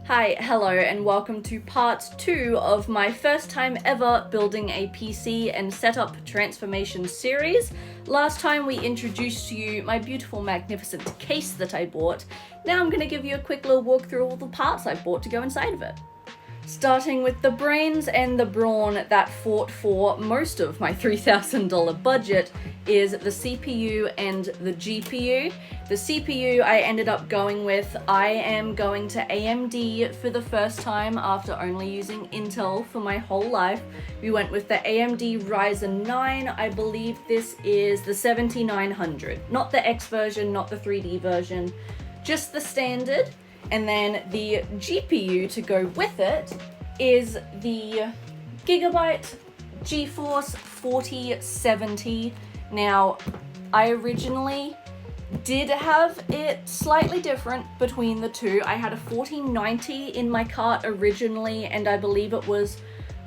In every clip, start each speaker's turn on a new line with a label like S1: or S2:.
S1: Hi, hello, and welcome to part 2 of my first time ever building a PC and setup transformation series. Last time we introduced to you my beautiful, magnificent case that I bought. Now I'm going to give you a quick little walk through all the parts I bought to go inside of it. Starting with the brains and the brawn that fought for most of my $3,000 budget is the CPU and the GPU. The CPU I ended up going with, I am going to AMD for the first time after only using Intel for my whole life. We went with the AMD Ryzen 9, I believe this is the 7900. Not the X version, not the 3D version, just the standard. And then the GPU to go with it is the Gigabyte GeForce 4070. Now, I originally did have it slightly different between the two. I had a 4090 in my cart originally, and I believe it was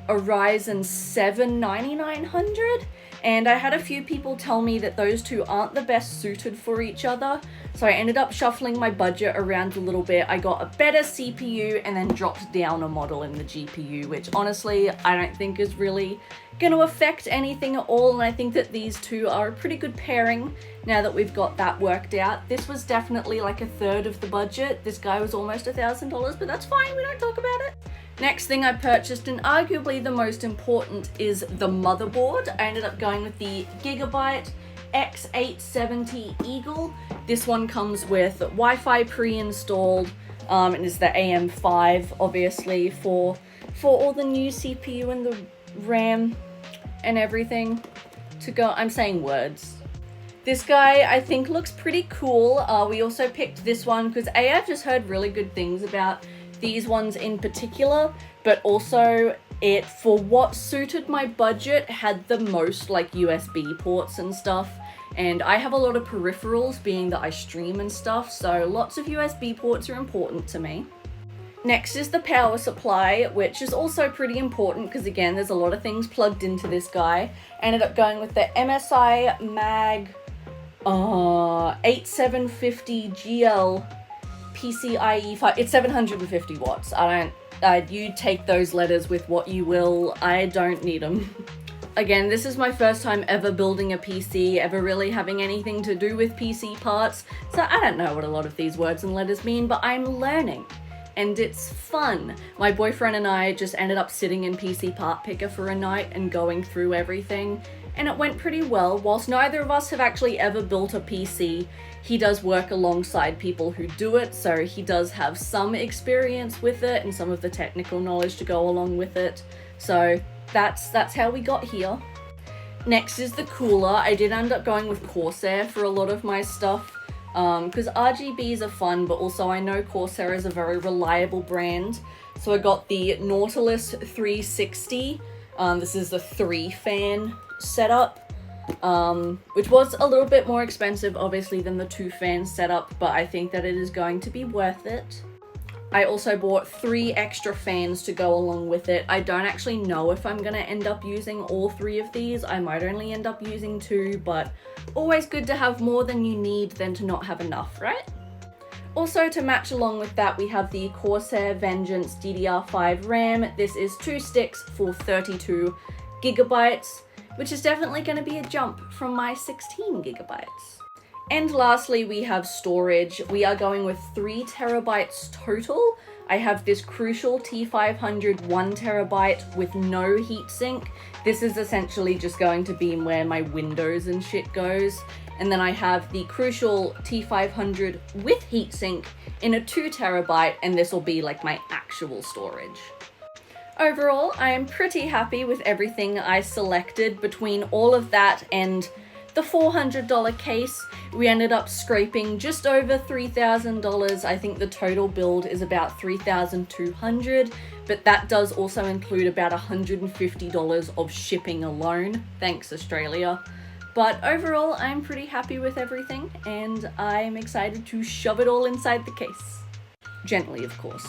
S1: a Ryzen 7 9900. And I had a few people tell me that those two aren't the best suited for each other. So I ended up shuffling my budget around a little bit. I got a better CPU and then dropped down a model in the GPU, which honestly, I don't think is really going to affect anything at all. And I think that these two are a pretty good pairing now that we've got that worked out. This was definitely like a third of the budget. This guy was almost $1,000, but that's fine. We don't talk about it. Next thing I purchased, and arguably the most important, is the motherboard. I ended up going with the Gigabyte X870 Eagle. This one comes with Wi-Fi pre-installed, and is the AM5, obviously, for all the new CPU and the RAM and everything to go. I'm saying words. This guy, I think, looks pretty cool. We also picked this one because I've just heard really good things about these ones in particular, but also it, for what suited my budget, had the most like USB ports and stuff. And I have a lot of peripherals, being that I stream and stuff, so lots of USB ports are important to me. Next is the power supply, which is also pretty important because, again, there's a lot of things plugged into this guy. Ended up going with the MSI Mag 8750 GL PCIe 5. It's 750 watts. You take those letters with what you will. I don't need them. Again, this is my first time ever building a PC, ever really having anything to do with PC parts, so I don't know what a lot of these words and letters mean, but I'm learning. And it's fun. My boyfriend and I just ended up sitting in PC Part Picker for a night and going through everything, and it went pretty well. Whilst neither of us have actually ever built a PC, he does work alongside people who do it, so he does have some experience with it and some of the technical knowledge to go along with it. So that's how we got here. Next is the cooler. I did end up going with Corsair for a lot of my stuff, because RGBs are fun, but also I know Corsair is a very reliable brand. So I got the Nautilus 360. This is the 3-fan setup, which was a little bit more expensive, obviously, than the 2-fan setup, but I think that it is going to be worth it. I also bought 3 extra fans to go along with it. I don't actually know if I'm going to end up using all 3 of these. I might only end up using 2, but always good to have more than you need than to not have enough, right? Also, to match along with that, we have the Corsair Vengeance DDR5 RAM. This is 2 sticks for 32 gigabytes, which is definitely going to be a jump from my 16 gigabytes. And lastly, we have storage. We are going with 3 terabytes total. I have this Crucial T500 1 terabyte with no heatsink. This is essentially just going to be where my Windows and shit goes. And then I have the Crucial T500 with heatsink in a 2 terabyte, and this will be like my actual storage. Overall, I am pretty happy with everything I selected. Between all of that and the $400 case, we ended up scraping just over $3,000. I think the total build is about $3,200, but that does also include about $150 of shipping alone. Thanks, Australia. But overall, I'm pretty happy with everything, and I'm excited to shove it all inside the case. Gently, of course.